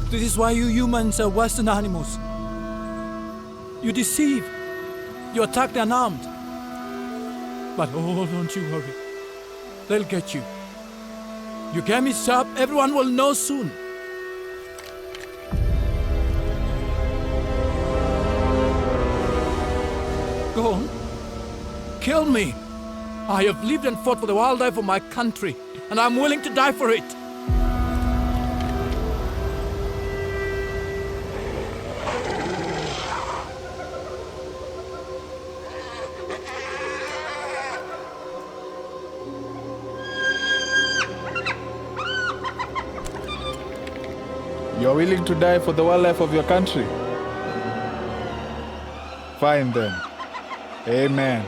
This is why you humans are worse than animals. You deceive. You attack the unarmed. But oh, don't you worry. They'll get you. Your game is up. Everyone will know soon. Go on. Kill me. I have lived and fought for the wildlife of my country, and I'm willing to die for it. You're willing to die for the wildlife of your country? Fine then. Amen.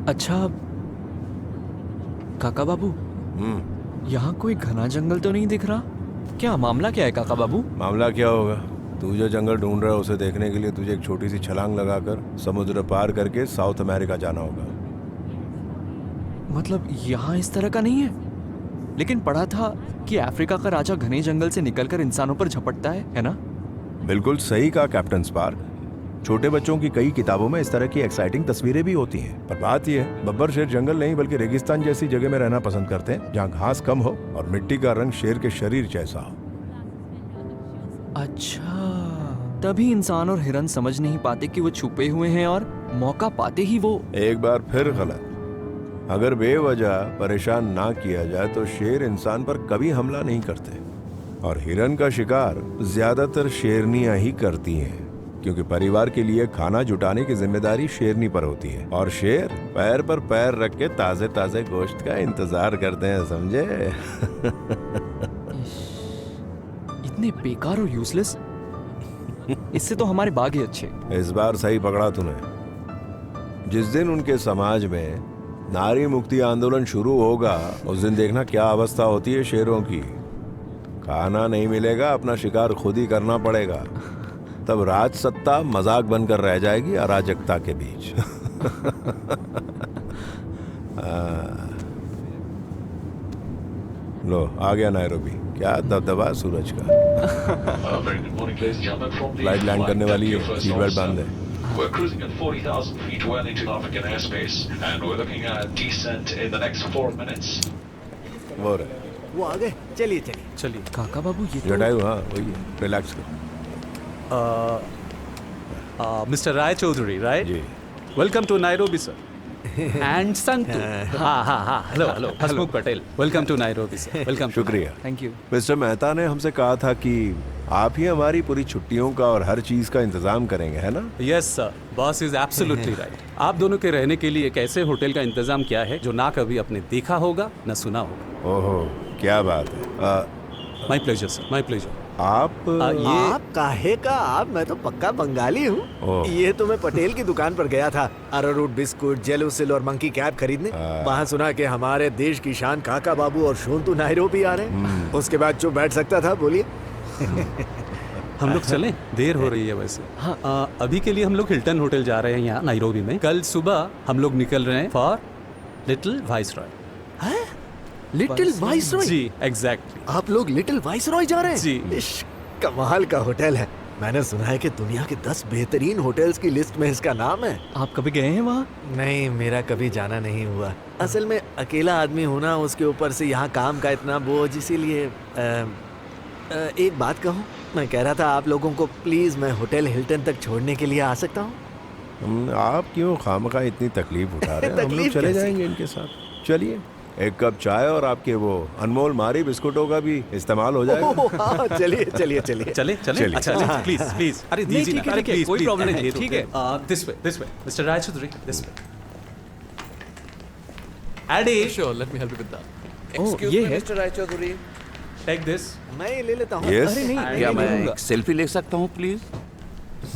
अच्छा काका बाबू, यहाँ कोई घना जंगल तो नहीं दिख रहा? क्या मामला क्या है काका बाबू? मामला क्या होगा? तू जो जंगल ढूंढ रहा है उसे देखने के लिए तुझे एक छोटी सी छलांग लगाकर समुद्र पार करके साउथ अमेरिका जाना होगा। मतलब यहाँ इस तरह का नहीं है? लेकिन पढ़ा था कि अफ्रीका का राजा घने जंगल से निकलकर इंसानों पर झपटता है ना? बिल्कुल सही कहा कैप्टन स्पार्क। छोटे बच्चों की कई किताबों में इस तरह की एक्साइटिंग तस्वीरें भी होती हैं। पर बात यह है, बब्बर शेर जंगल नहीं बल्कि रेगिस्तान जैसी जगह में रहना पसंद करते हैं, जहाँ घास कम हो और मिट्टी का रंग शेर के शरीर जैसा हो। अच्छा, तभी इंसान और हिरन समझ नहीं पाते कि वो छुपे हुए हैं और मौका पाते ही वो। एक बार फिर गलत। अगर बेवजह परेशान ना किया जाए तो शेर इंसान पर कभी हमला नहीं करते, और हिरन का शिकार ज्यादातर शेरनियां ही करती हैं, क्योंकि परिवार के लिए खाना जुटाने की जिम्मेदारी शेरनी पर होती है, और शेर पैर पर पैर रख के ताजे ताजे गोश्त का इंतजार करते हैं, समझे? इतने बेकार और यूजलेस। इससे तो हमारे बाघ ही अच्छे। इस बार सही पकड़ा तूने। जिस दिन उनके समाज में नारी मुक्ति आंदोलन शुरू होगा, उस दिन देखना क्या अवस्था होती है शेरों की। खाना नहीं मिलेगा, अपना शिकार खुद ही करना पड़ेगा। तब राज सत्ता मजाक बनकर रह जाएगी अराजकता के बीच। लो आ गया नायरोबी। क्या दबदबा सूरज का। फ्लाइट लैंड करने वाली है, सीट बेल्ट बांध दे। We're cruising at 40,000 feet well into African airspace, and we're looking at descent in the next 4 minutes. वो रहे, वो आ गए। चलिए चलिए चलिए। काका बाबू ये तो जटायु, हाँ वही है, रिलैक्स करो। Mr. Rai Chaudhary, right? जी। Welcome to Nairobi, sir. And Santu. हाँ. Hello. Hasmukh Patel. Welcome to Nairobi, sir. Welcome. शुक्रिया। Thank you. मिस्टर मेहता ने हमसे कहा था कि आप ही हमारी पूरी छुट्टियों का और हर चीज का इंतजाम करेंगे, है ना? Yes sir, boss is absolutely right. आप दोनों के रहने के लिए एक ऐसे होटल का इंतजाम किया है जो ना कभी आपने देखा होगा ना सुना होगा। ओहो, क्या बात है। My pleasure sir, my pleasure. आप ये आप काहे का आप? मैं तो पक्का बंगाली हूँ। ओह। ये तो मैं पटेल की दुकान पर गया था अरारूट बिस्कुट, जेलूसिल और मंकी कैप खरीदने। वहाँ सुना कि हमारे देश की शान काका बाबू और शोंतु नायरोबी आ रहे हैं। उसके बाद चुप बैठ सकता था। बोलिए। हम लोग चलें, देर हो रही है वैसे। हाँ, अभी के लिए हम लोग हिल्टन होटल जा रहे हैं यहाँ नाइरोबी में। कल सुबह हम लोग निकल रहे हैं for little viceroy. Little viceroy? जी एग्जैक्टली। आप लोग लिटिल वाइसरॉय जा रहे हैं? जी। इश, कमाल का होटल है। मैंने सुना है कि दुनिया के 10 बेहतरीन होटल्स की लिस्ट में इसका नाम है। आप कभी गए हैं वहाँ? नहीं, मेरा कभी जाना नहीं हुआ। असल में अकेला आदमी होना, उसके ऊपर से यहाँ काम का इतना बोझ, इसीलिए एक बात कहूँ, मैं कह रहा था आप लोगों को प्लीज मैं होटल हिल्टन तक छोड़ने के लिए आ सकता हूँ? आप क्यों खामखा इतनी तकलीफ उठा रहे हैं? हम लोग तकलीफ चले कैसी? जाएंगे इनके साथ। चलिए, एक कप चाय और आपके वो अनमोल मारी बिस्कुटों का भी इस्तेमाल हो जाएगा। ओह, हाँ, चलिए चलिए चलिए। चले चले। चलिए। अच्छा प्लीज प्लीज। अरे नहीं, दीजिए ठीक है, ना, अरे ठीक है, प्लीज कोई प्लीज, problem अरे नहीं, दे दो, ठीक दे है। दो। This way mister Raichaudhary, this way. एडी Sure, let me help you with that. ओह, ये है। Take this. मैं ये ले लेता हूँ। यस, अरे नहीं, क्या नहीं मैं लूंगा। एक सेल्फी ले सकता हूँ प्लीज?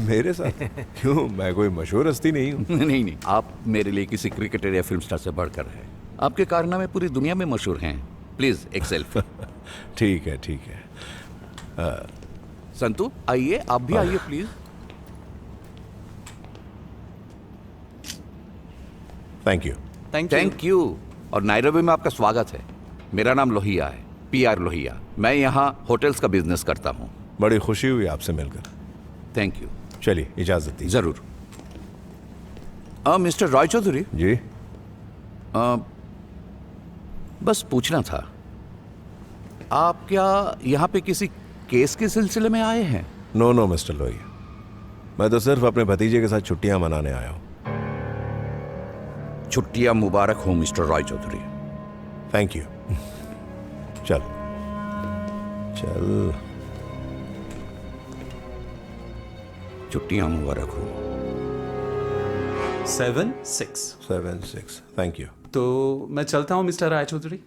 मेरे साथ क्यों? मैं कोई मशहूर हस्ती नहीं हूँ। नहीं नहीं, आप मेरे लिए किसी क्रिकेटर या फिल्म स्टार से बढ़कर हैं। आपके कारनामे पूरी दुनिया में मशहूर हैं। प्लीज एक सेल्फी। ठीक है, ठीक है। संतू आइए, आप भी आइए please. Thank you. Thank you. और नायरोबी में आपका स्वागत है। मेरा नाम लोहिया है, PR लोहिया। मैं यहाँ होटल्स का बिजनेस करता हूँ। बड़ी खुशी हुई आपसे मिलकर। Thank you. चलिए, इजाजत दीजिए। जरूर। मिस्टर रायचौधरी, जी। बस पूछना था, आप क्या यहाँ पे किसी केस के सिलसिले में आए हैं? नो मिस्टर लोहिया, मैं तो सिर्फ अपने भतीजे के साथ छुट्टियां मनाने आया हूँ। छुट्टियां मुबारक हो मिस्टर रायचौधरी। Thank you. चल चल। छुट्टियां मुबारक हो। 7-6। Thank you. तो मैं चलता हूँ मिस्टर रायचौधरी।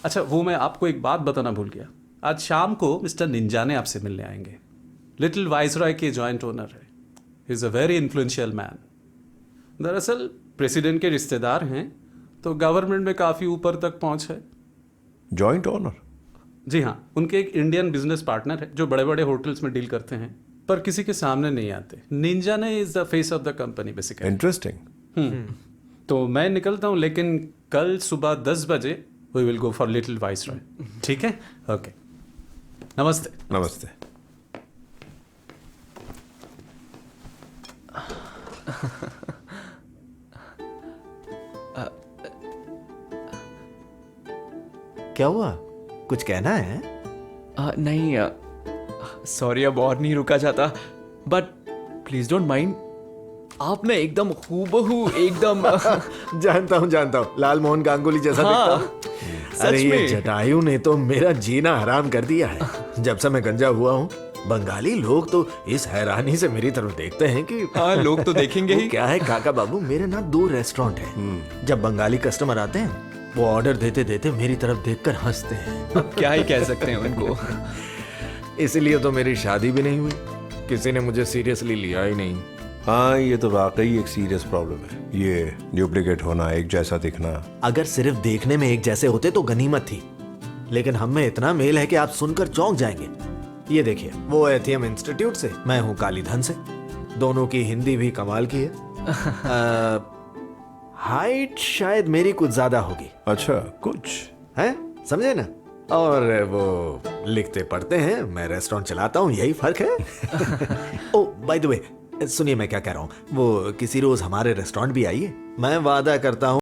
अच्छा, वो मैं आपको एक बात बताना भूल गया। आज शाम को मिस्टर निंजाने आपसे मिलने आएंगे। लिटिल वाइसरॉय के जॉइंट ओनर है। He is a very influential man. दरअसल प्रेसिडेंट के रिश्तेदार हैं, तो गवर्नमेंट में काफ़ी ऊपर तक पहुंच है। Joint owner? जी हाँ, उनके एक इंडियन बिजनेस पार्टनर है जो बड़े बड़े होटल्स में डील करते हैं, पर किसी के सामने नहीं आते। निंजाने is the face of the company basically. Interesting. तो मैं निकलता हूँ, लेकिन कल सुबह 10 बजे we will go for little Viceroy. ठीक है? ओके, नमस्ते। नमस्ते। क्या हुआ? कुछ कहना है? नहीं, सॉरी, अब और नहीं रुका जाता, बट प्लीज डोंट माइंड। आपने एकदम हूबहू एकदम जानता हूँ, लाल मोहन गांगुली जैसा हाँ, दिखता हूँ। सच अरे ये में। जटायु ने तो मेरा जीना हराम कर दिया है। जब से मैं गंजा हुआ हूँ, बंगाली लोग तो इस हैरानी से मेरी तरफ देखते हैं कि हाँ, लोग तो देखेंगे वो ही। क्या है काका बाबू, मेरे ना 2 रेस्टोरेंट हैं। जब बंगाली कस्टमर आते हैं, वो ऑर्डर देते देते मेरी तरफ देखकर हंसते हैं। अब क्या ही कह सकते हैं उनको। इसीलिए तो मेरी शादी भी नहीं हुई। किसी ने मुझे सीरियसली लिया ही नहीं। हाँ, ये तो वाकई एक सीरियस प्रॉब्लम है। ये डुप्लीकेट होना, एक जैसा दिखना। अगर सिर्फ देखने में एक जैसे होते तो गनीमत थी, लेकिन हम में इतना मेल है कि आप सुनकर चौंक जाएंगे। ये देखिए, वो एथियम इंस्टीट्यूट से, मैं हूँ कालीधन से। दोनों की हिंदी भी कमाल की है। हाइट शायद मेरी कुछ ज्यादा होगी। अच्छा, कुछ है, समझे ना? और वो लिखते पढ़ते हैं, मैं रेस्टोरेंट चलाता हूँ, यही फर्क है। ओ बाय द वे, सुनिए मैं क्या कह रहा हूँ, वो किसी रोज हमारे रेस्टोरेंट भी आइए। मैं वादा करता हूँ